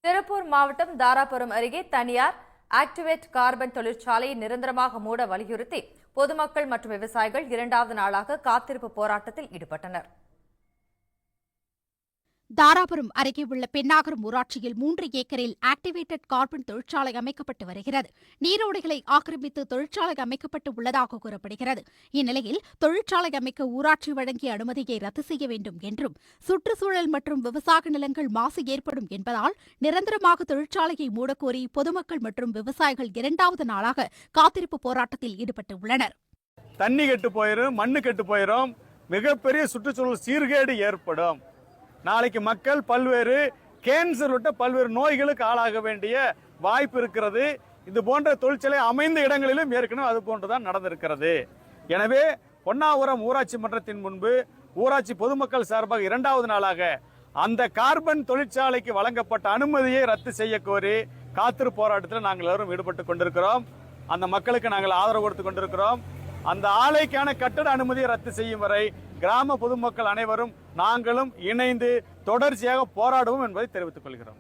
திருப்பூர் மாவட்டம் தாராபுரம் அருகே தனியார் ஆக்டிவேட் கார்பன் தொழிற்சாலையை நிரந்தரமாக மூட வலியுறுத்தி பொதுமக்கள் மற்றும் விவசாயிகள் இரண்டாவது நாளாக காத்திருப்பு போராட்டத்தில் ஈடுபட்டனர். தாராபுரம் அருகே உள்ள பென்னாகரம் ஊராட்சியில் 3 ஏக்கரில் ஆக்டிவேட்டட் கார்பன் தொழிற்சாலை அமைக்கப்பட்டு வருகிறது. நீரோடைகளை ஆக்கிரமித்து தொழிற்சாலை அமைக்கப்பட்டு உள்ளதாக கூறப்படுகிறது. இந்நிலையில் தொழிற்சாலை அமைக்க ஊராட்சி வழங்கிய அனுமதியை ரத்து செய்ய வேண்டும் என்றும், சுற்றுச்சூழல் மற்றும் விவசாய நிலங்கள் மாசு ஏற்படும் என்பதால் நிரந்தரமாக தொழிற்சாலையை மூடக்கோரி பொதுமக்கள் மற்றும் விவசாயிகள் இரண்டாவது நாளாக காத்திருப்பு போராட்டத்தில் ஈடுபட்டு உள்ளனர். தண்ணி கெட்டு போயிரும், மண்ணு கெட்டு போயிரும், மிகப்பெரிய சுற்றுச்சூழல் சீர்கேடு ஏற்படும். நாளைக்கு மக்கள் பல்வேறு கேன்சர் உள்ள பல்வேறு நோய்களுக்கு ஆளாக வேண்டிய வாய்ப்பு இருக்கிறது. இது போன்ற தொழிற்சாலை அமைந்த இடங்களிலும் ஏற்கனவே அது போன்றுதான் நடந்திருக்கிறது. எனவே பொன்னாவரம் ஊராட்சி மன்றத்தின் முன்பு ஊராட்சி பொதுமக்கள் சார்பாக இரண்டாவது நாளாக அந்த கார்பன் தொழிற்சாலைக்கு வழங்கப்பட்ட அனுமதியை ரத்து செய்ய கோரி காத்திருப்பு போராட்டத்தில் நாங்கள் எல்லாரும் ஈடுபட்டு கொண்டிருக்கிறோம். அந்த மக்களுக்கு நாங்கள் ஆதரவு கொடுத்து கொண்டிருக்கிறோம். அந்த ஆலைக்கான கட்டட அனுமதியை ரத்து செய்யும் வரை கிராம பொதுமக்கள் அனைவரும் நாங்களும் இணைந்து தொடர்ச்சியாக போராடுவோம் என்பதை தெரிவித்துக் கொள்கிறோம்.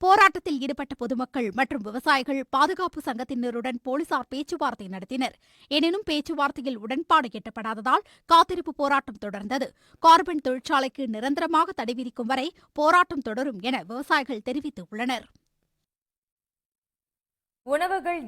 போராட்டத்தில் ஈடுபட்ட பொதுமக்கள் மற்றும் விவசாயிகள் பாதுகாப்பு சங்கத்தினருடன் போலீசார் பேச்சுவார்த்தை நடத்தினர். எனினும் பேச்சுவார்த்தையில் உடன்பாடு எட்டப்படாததால் காத்திருப்பு போராட்டம் தொடர்ந்தது. கார்பன் தொழிற்சாலைக்கு நிரந்தரமாக தடை விதிக்கும் வரை போராட்டம் தொடரும் என விவசாயிகள் தெரிவித்துள்ளனர். உணவுகள்